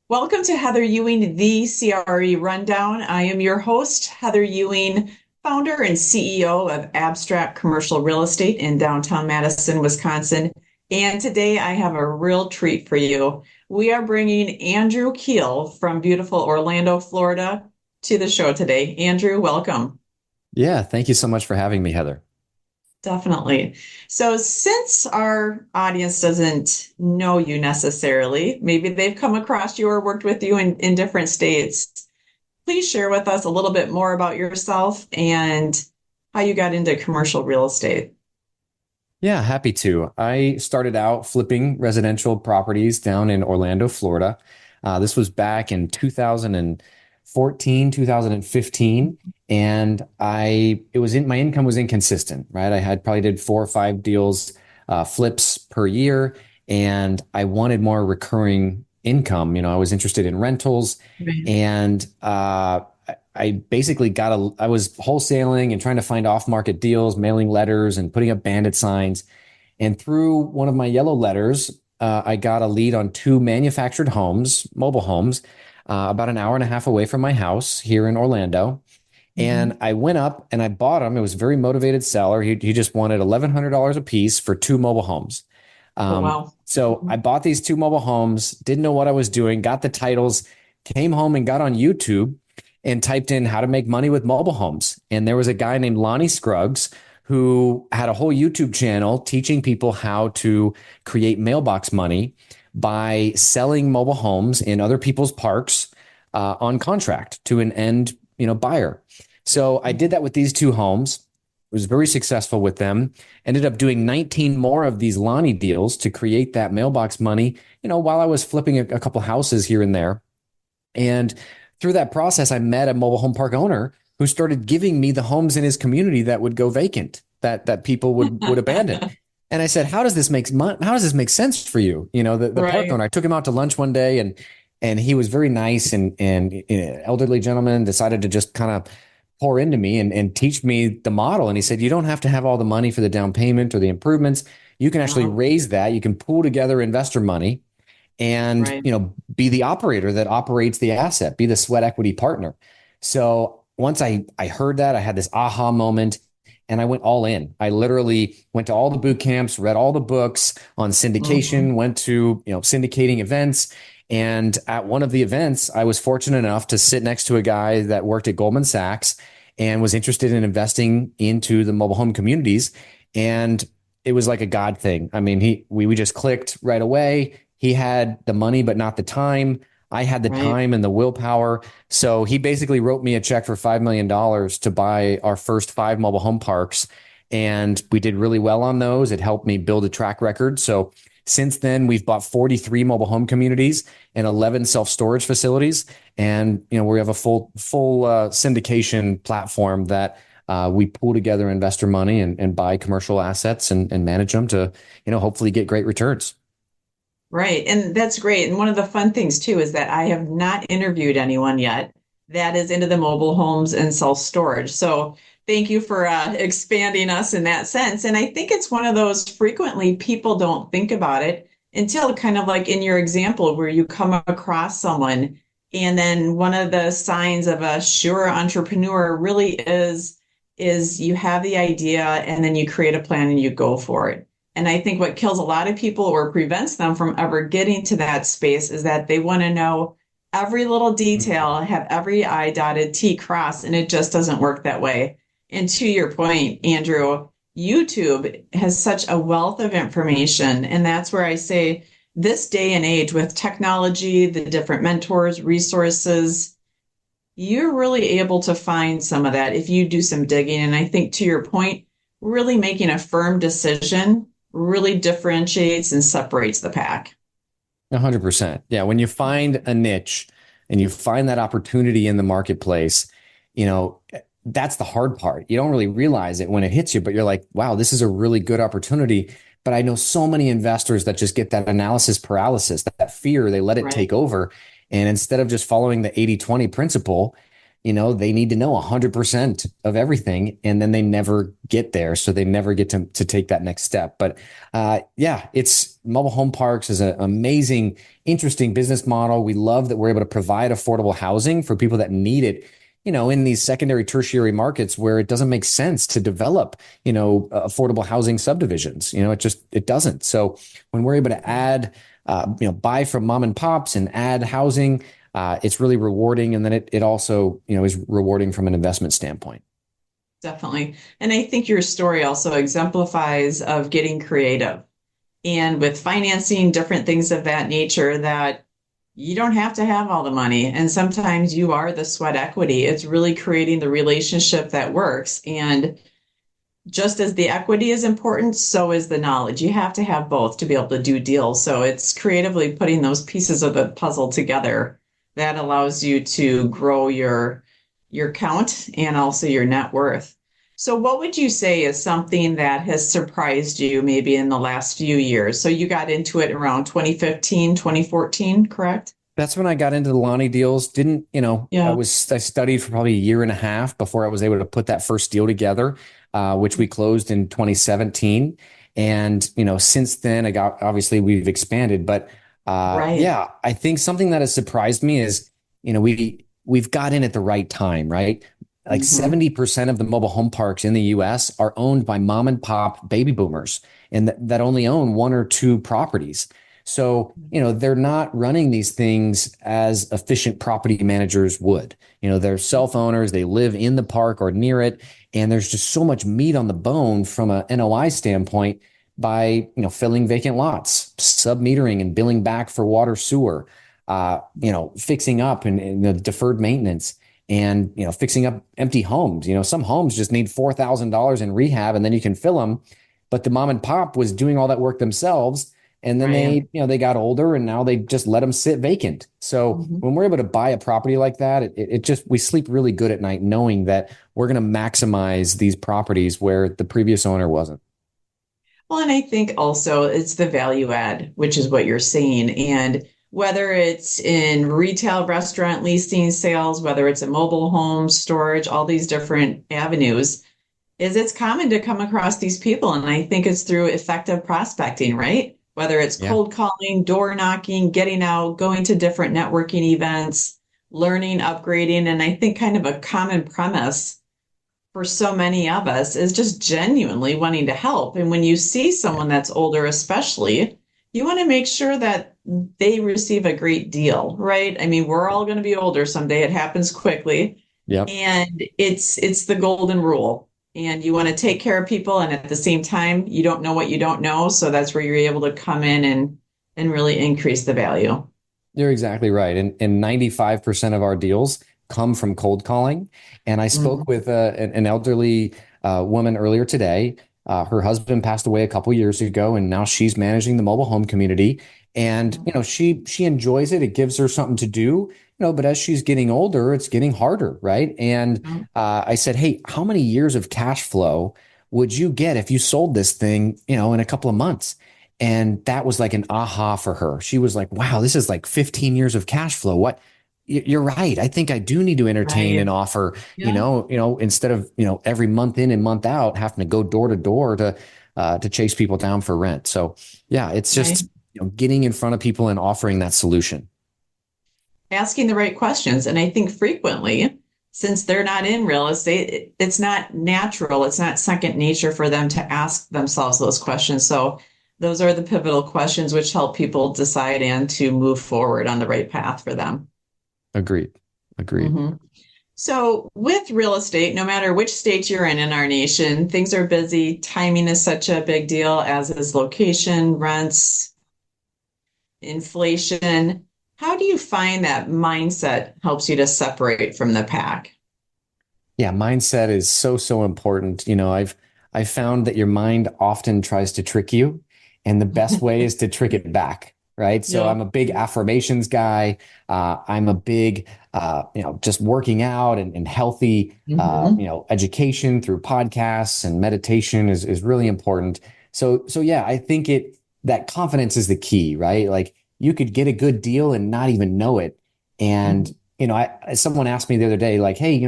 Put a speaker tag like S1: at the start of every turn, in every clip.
S1: Welcome to Heather Ewing, the CRE Rundown. I am your host, Heather Ewing, founder and CEO of Abstract Commercial Real Estate in downtown Madison, Wisconsin. And today I have a real treat for you. We are bringing Andrew Keel from beautiful Orlando, Florida, to the show today. Andrew, welcome.
S2: Yeah, thank you so much for having me, Heather.
S1: Definitely. So, since our audience doesn't know you necessarily, maybe they've come across you or worked with you in different states. Please share with us a little bit more about yourself and how you got into commercial real estate.
S2: Yeah, happy to. I started out flipping residential properties down in Orlando, Florida. This was back in 2014, 2015, and my income was inconsistent, right? I had probably did 4 or 5 deals, flips per year, and I wanted more recurring income. I was interested in rentals,
S1: Right.
S2: and I basically I was wholesaling and trying to find off market deals, mailing letters and putting up bandit signs. And through one of my yellow letters, I got a lead on two manufactured homes, mobile homes, about an hour and a half away from my house here in Orlando. And
S1: Mhm.
S2: I went up and I bought them. It was a very motivated seller. He just wanted $1,100 a piece for two mobile homes.
S1: Oh,
S2: Um,
S1: wow.
S2: so I
S1: Mhm.
S2: bought these two mobile homes, didn't know what I was doing, got the titles, came home and got on YouTube and typed in how to make money with mobile homes. And there was a guy named Lonnie Scruggs who had a whole YouTube channel teaching people how to create mailbox money by selling mobile homes in other people's parks on contract to an end, buyer. So I did that with these two homes. Was very successful with them. Ended up doing 19 more of these Lonnie deals to create that mailbox money, while I was flipping a couple houses here and there. And through that process, I met a mobile home park owner who started giving me the homes in his community that would go vacant, that people would abandon. And I said, how does this make sense for you? The park
S1: Right.
S2: owner, I took him out to lunch one day and he was very nice and elderly gentleman decided to just kind of pour into me and teach me the model. And he said, you don't have to have all the money for the down payment or the improvements. You can actually
S1: Wow.
S2: raise that. You can pool together investor money and
S1: Right.
S2: be the operator that operates the asset, be the sweat equity partner. So once I heard that, I had this aha moment and I went all in. I literally went to all the boot camps, read all the books on syndication,
S1: Mhm.
S2: went to syndicating events. And at one of the events, I was fortunate enough to sit next to a guy that worked at Goldman Sachs and was interested in investing into the mobile home communities. And it was like a God thing. I mean, we just clicked right away. He had the money, but not the time. I had the
S1: Right.
S2: time and the willpower. So he basically wrote me a check for $5 million dollars to buy our first five mobile home parks. And we did really well on those. It helped me build a track record. So since then, we've bought 43 mobile home communities and 11 self-storage facilities. And, we have a full syndication platform that we pool together investor money and buy commercial assets and manage them to, hopefully get great returns.
S1: Right. And that's great. And one of the fun things too is that I have not interviewed anyone yet that is into the mobile homes and self storage. So thank you for expanding us in that sense. And I think it's one of those frequently people don't think about it until kind of like in your example where you come across someone and then one of the signs of a sure entrepreneur really is you have the idea and then you create a plan and you go for it. And I think what kills a lot of people or prevents them from ever getting to that space is that they want to know every little detail, have every I dotted, T crossed, and it just doesn't work that way. And to your point, Andrew, YouTube has such a wealth of information. And that's where I say this day and age with technology, the different mentors, resources, you're really able to find some of that if you do some digging. And I think to your point, really making a firm decision really differentiates and separates the pack.
S2: 100%. Yeah. When you find a niche and you find that opportunity in the marketplace, you know, that's the hard part. You don't really realize it when it hits you, but you're like, wow, this is a really good opportunity. But I know so many investors that just get that analysis paralysis, that fear, they let it
S1: Right.
S2: take over. And instead of just following the 80/20 principle, they need to know 100% of everything and then they never get there. So they never get to take that next step. But yeah, it's mobile home parks is an amazing, interesting business model. We love that we're able to provide affordable housing for people that need it, in these secondary, tertiary markets where it doesn't make sense to develop, affordable housing subdivisions. It doesn't. So when we're able to add, buy from mom and pops and add housing, it's really rewarding. And then it also, is rewarding from an investment standpoint.
S1: Definitely. And I think your story also exemplifies of getting creative and with financing different things of that nature that you don't have to have all the money. And sometimes you are the sweat equity. It's really creating the relationship that works. And just as the equity is important, so is the knowledge. You have to have both to be able to do deals. So it's creatively putting those pieces of the puzzle together that allows you to grow your count and also your net worth. So what would you say is something that has surprised you maybe in the last few years? So you got into it around 2015, 2014, correct?
S2: That's when I got into the Lonnie deals. Didn't,
S1: Yeah.
S2: I studied for probably a year and a half before I was able to put that first deal together, which we closed in 2017. And, since then obviously we've expanded, but,
S1: Right.
S2: yeah, I think something that has surprised me is, we've got in at the right time, right? Like
S1: Hmm.
S2: 70% of the mobile home parks in the US are owned by mom and pop baby boomers and that only own one or two properties. So, they're not running these things as efficient property managers would. They're self owners, they live in the park or near it. And there's just so much meat on the bone from a NOI standpoint by, filling vacant lots, sub-metering and billing back for water sewer, fixing up and the deferred maintenance and, fixing up empty homes. Some homes just need $4,000 in rehab and then you can fill them. But the mom and pop was doing all that work themselves. And then
S1: Right.
S2: they got older and now they just let them sit vacant. So
S1: Hmm.
S2: when we're able to buy a property like that, it just, we sleep really good at night knowing that we're going to maximize these properties where the previous owner wasn't.
S1: Well, and I think also it's the value add, which is what you're saying. And whether it's in retail, restaurant, leasing, sales, whether it's a mobile home, storage, all these different avenues, is it's common to come across these people. And I think it's through effective prospecting, right? Whether it's
S2: Yeah.
S1: cold calling, door knocking, getting out, going to different networking events, learning, upgrading. And I think kind of a common premise for so many of us is just genuinely wanting to help. And when you see
S2: Yeah.
S1: someone that's older, especially, you want to make sure that they receive a great deal, right? I mean, we're all going to be older someday. It happens quickly.
S2: Yep.
S1: And it's the golden rule. And you want to take care of people. And at the same time, you don't know what you don't know. So that's where you're able to come in and really increase the value.
S2: You're exactly right. And 95% of our deals come from cold calling. And I spoke
S1: Mhm.
S2: with an elderly woman earlier today. Her husband passed away a couple years ago, and now she's managing the mobile home community. And she enjoys it. It gives her something to do. But as she's getting older, it's getting harder, right? And I said, "Hey, how many years of cash flow would you get if you sold this thing, in a couple of months?" And that was like an aha for her. She was like, wow, this is like 15 years of cash flow. What? You're right. I think I do need to entertain
S1: Right.
S2: and offer,
S1: Yeah.
S2: instead of, every month in and month out, having to go door to door to chase people down for rent. So yeah, it's
S1: Right.
S2: just, getting in front of people and offering that solution.
S1: Asking the right questions. And I think frequently, since they're not in real estate, it's not natural, it's not second nature for them to ask themselves those questions. So those are the pivotal questions which help people decide and to move forward on the right path for them.
S2: Agreed. Agreed.
S1: Hmm. So with real estate, no matter which state you're in our nation, things are busy. Timing is such a big deal, as is location, rents, inflation. How do you find that mindset helps you to separate from the pack?
S2: Yeah, mindset is so important. I've found that your mind often tries to trick you, and the best way is to trick it back, right? So
S1: Yeah.
S2: I'm a big affirmations guy. I'm a big, just working out and healthy,
S1: Hmm.
S2: education through podcasts and meditation is really important. So yeah, I think that confidence is the key, right? Like you could get a good deal and not even know it. And someone asked me the other day, like, hey,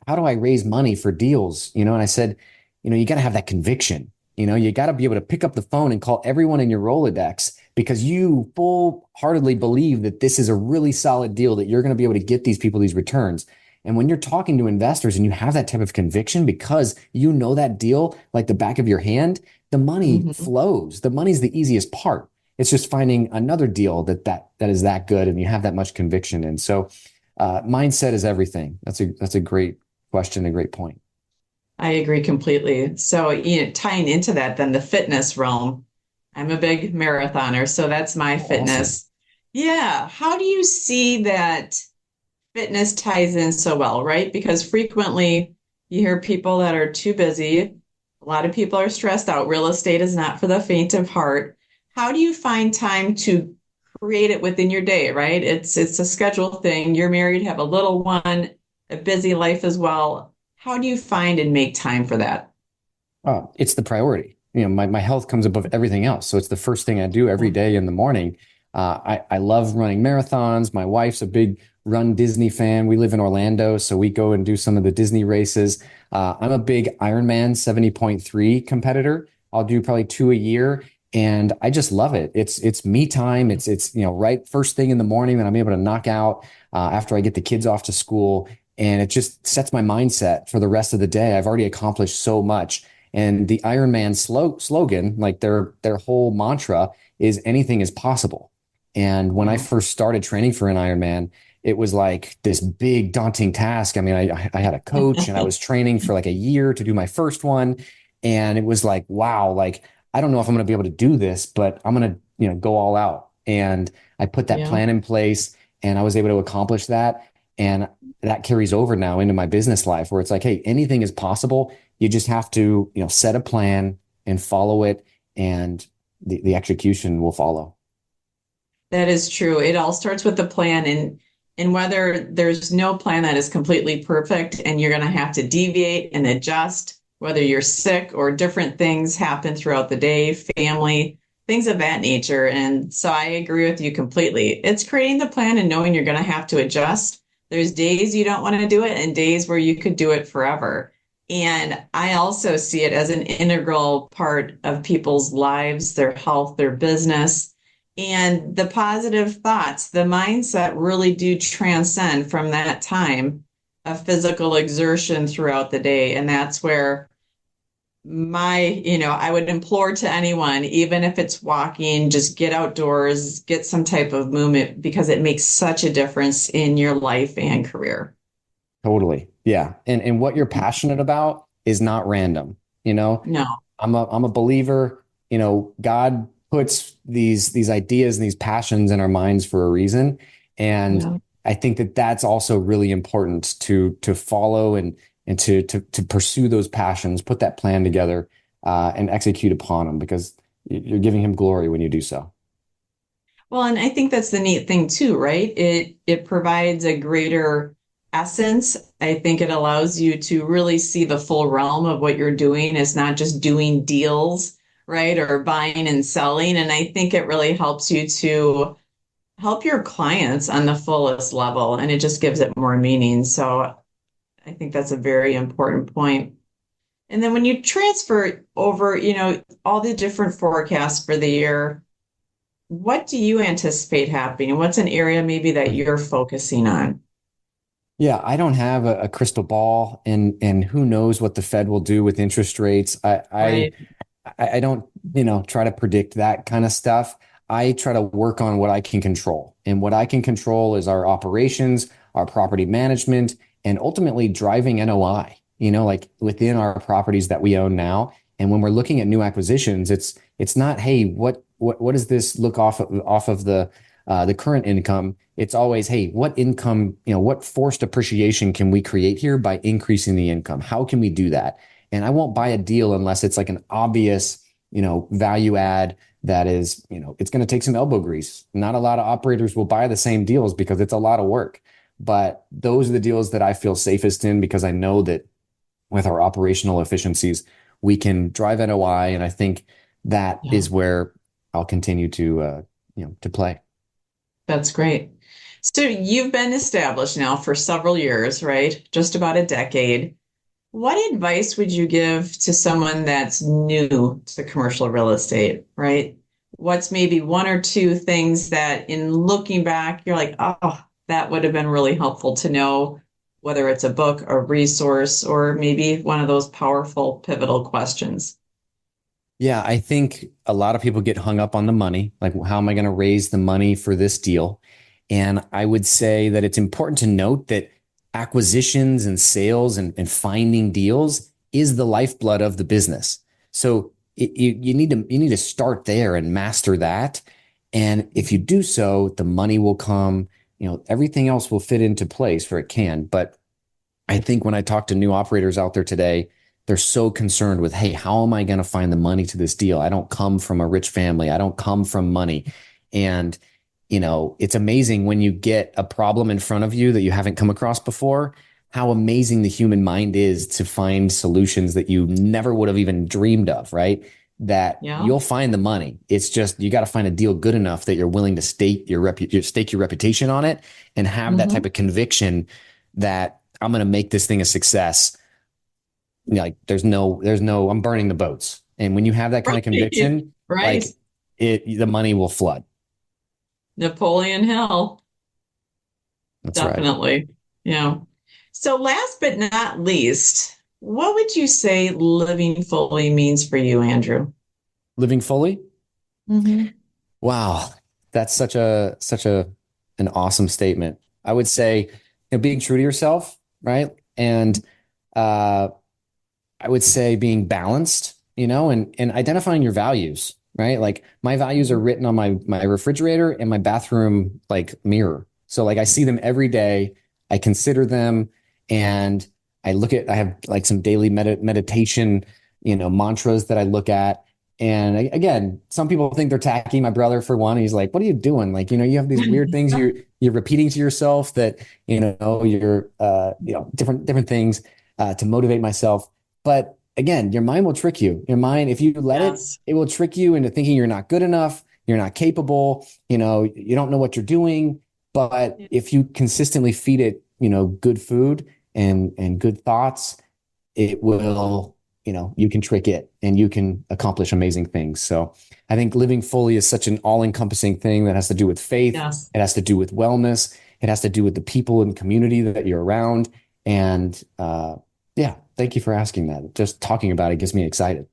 S2: how do I raise money for deals? And I said, you got to have that conviction. You got to be able to pick up the phone and call everyone in your Rolodex because you full-heartedly believe that this is a really solid deal, that you're going to be able to get these people these returns. And when you're talking to investors and you have that type of conviction because you know that deal like the back of your hand, the money
S1: Mhm.
S2: flows. The money's the easiest part. It's just finding another deal that is that good and you have that much conviction in. So mindset is everything. That's a great question, a great point.
S1: I agree completely. So, tying into that, then the fitness realm, I'm a big marathoner, so that's my
S2: Awesome.
S1: fitness. Yeah. How do you see that fitness ties in so well, right? Because frequently you hear people that are too busy. A lot of people are stressed out. Real estate is not for the faint of heart. How do you find time to create it within your day, right? It's a schedule thing. You're married, have a little one, a busy life as well. How do you find and make time for that?
S2: It's the priority. My health comes above everything else. So it's the first thing I do every day in the morning. I love running marathons. My wife's a big Run Disney fan. We live in Orlando, so we go and do some of the Disney races. I'm a big Ironman 70.3 competitor. I'll do probably two a year, and I just love it. It's me time. It's right first thing in the morning that I'm able to knock out after I get the kids off to school, and it just sets my mindset for the rest of the day. I've already accomplished so much. And the Iron Man slogan, like their whole mantra, is anything is possible. And when I
S1: Wow.
S2: first started training for an Ironman, it was like this big daunting task. I mean, I had a coach and I was training for like a year to do my first one. And it was like, wow, like I don't know if I'm going to be able to do this, but I'm going to, go all out. And I put that
S1: Yeah.
S2: plan in place and I was able to accomplish that. And that carries over now into my business life where it's like, hey, anything is possible. You just have to, set a plan and follow it, and the execution will follow.
S1: That is true. It all starts with the plan, and whether there's no plan that is completely perfect and you're going to have to deviate and adjust, whether you're sick or different things happen throughout the day, family, things of that nature. And so I agree with you completely. It's creating the plan and knowing you're going to have to adjust. There's days you don't want to do it and days where you could do it forever. And I also see it as an integral part of people's lives, their health, their business, and the positive thoughts, the mindset really do transcend from that time of physical exertion throughout the day. And that's where I would implore to anyone, even if it's walking, just get outdoors, get some type of movement because it makes such a difference in your life and career.
S2: Totally. Yeah. And what you're passionate about is not random. You know,
S1: No,
S2: I'm a believer, God puts these ideas and these passions in our minds for a reason. And
S1: yeah.
S2: I think that that's also really important to follow and to pursue those passions, put that plan together, and execute upon them because you're giving him glory when you do so.
S1: Well, and I think that's the neat thing too, right? It provides a greater essence. I think it allows you to really see the full realm of what you're doing. It's not just doing deals, right? Or buying and selling. And I think it really helps you to help your clients on the fullest level. And it just gives it more meaning. So I think that's a very important point. And then when you transfer over, all the different forecasts for the year, what do you anticipate happening? What's an area maybe that you're focusing on?
S2: Yeah, I don't have a crystal ball, and who knows what the Fed will do with interest rates.
S1: Right.
S2: I don't, try to predict that kind of stuff. I try to work on what I can control. And what I can control is our operations, our property management, and ultimately driving NOI, like within our properties that we own now. And when we're looking at new acquisitions, it's not, hey, what does this look off of the current income? It's always, hey, what income, what forced appreciation can we create here by increasing the income? How can we do that? And I won't buy a deal unless it's like an obvious, value add that is, it's going to take some elbow grease. Not a lot of operators will buy the same deals because it's a lot of work. But those are the deals that I feel safest in because I know that with our operational efficiencies, we can drive NOI. And I think that
S1: Yeah,
S2: is where I'll continue to play.
S1: that's great. So you've been established now for several years, right? Just about a decade. What advice would you give to someone that's new to commercial real estate, right? What's maybe one or two things that in looking back, you're like, oh, that would have been really helpful to know, whether it's a book, a resource, or maybe one of those powerful pivotal questions.
S2: Yeah, I think a lot of people get hung up on the money. Like, how am I going to raise the money for this deal? And I would say that it's important to note that acquisitions and sales and finding deals is the lifeblood of the business. So you need to start there and master that. And if you do so, the money will come, everything else will fit into place where it can. But I think when I talk to new operators out there today, they're so concerned with, hey, how am I going to find the money to this deal? I don't come from a rich family. I don't come from money. And, it's amazing when you get a problem in front of you that you haven't come across before, how amazing the human mind is to find solutions that you never would have even dreamed of, right? That
S1: Yeah.
S2: you'll find the money. It's just, you got to find a deal good enough that you're willing to stake your reputation on it and have that type
S1: Hmm.
S2: of conviction that I'm going to make this thing a success. Like there's no, I'm burning the boats. And when you have that kind of
S1: Right.
S2: conviction,
S1: Right.
S2: like the money will flood.
S1: Napoleon Hill.
S2: That's right.
S1: Definitely. Yeah. So last but not least, what would you say living fully means for you, Andrew?
S2: Living fully.
S1: Hmm.
S2: Wow. That's such a an awesome statement. I would say, being true to yourself, right? And uh I would say being balanced, and identifying your values, right? Like my values are written on my refrigerator and my bathroom like mirror. So like I see them every day. I consider them, and I have like some daily meditation, mantras that I look at. And again, some people think they're tacky. My brother, for one, he's like, "What are you doing?" Like, you have these weird things you're repeating to yourself that, you're different things to motivate myself. But again, your mind will trick you. Your mind, if you let it,
S1: Yes.
S2: it will trick you into thinking you're not good enough, you're not capable, you don't know what you're doing. But if you consistently feed it, good food and good thoughts, it will, you can trick it and you can accomplish amazing things. So I think living fully is such an all-encompassing thing that has to do with faith.
S1: Yes.
S2: It has to do with wellness. It has to do with the people and community that you're around. And yeah, thank you for asking that. Just talking about it gets me excited.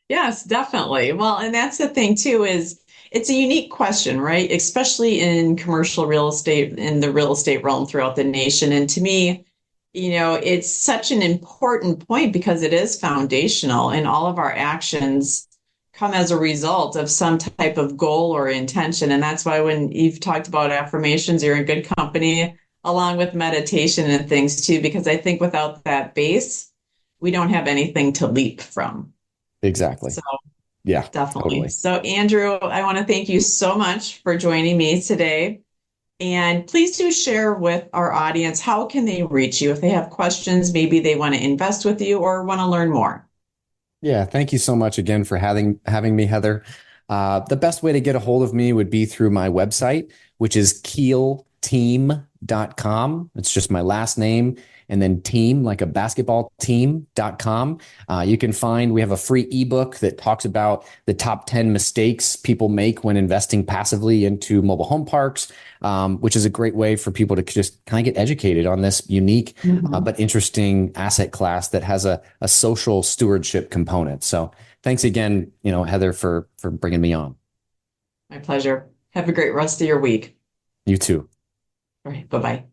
S1: Yes, definitely. Well, and that's the thing too, is it's a unique question, right? Especially in commercial real estate, in the real estate realm throughout the nation. And to me, it's such an important point because it is foundational, and all of our actions come as a result of some type of goal or intention. And that's why when you've talked about affirmations, you're in good company, along with meditation and things too, because I think without that base, we don't have anything to leap from.
S2: Exactly.
S1: So
S2: Yeah,
S1: definitely.
S2: totally.
S1: So, Andrew, I want to thank you so much for joining me today. And please do share with our audience, how can they reach you if they have questions, maybe they want to invest with you or want to learn more.
S2: Yeah, thank you so much again for having me, Heather. The best way to get a hold of me would be through my website, which is keelteam.com. It's just my last name and then team, like a basketball team.com. We have a free ebook that talks about the top 10 mistakes people make when investing passively into mobile home parks, which is a great way for people to just kind of get educated on this unique
S1: Mhm.
S2: but interesting asset class that has a social stewardship component. So thanks again, Heather, for bringing me on.
S1: My pleasure. Have a great rest of your week.
S2: You too.
S1: All right. Bye bye.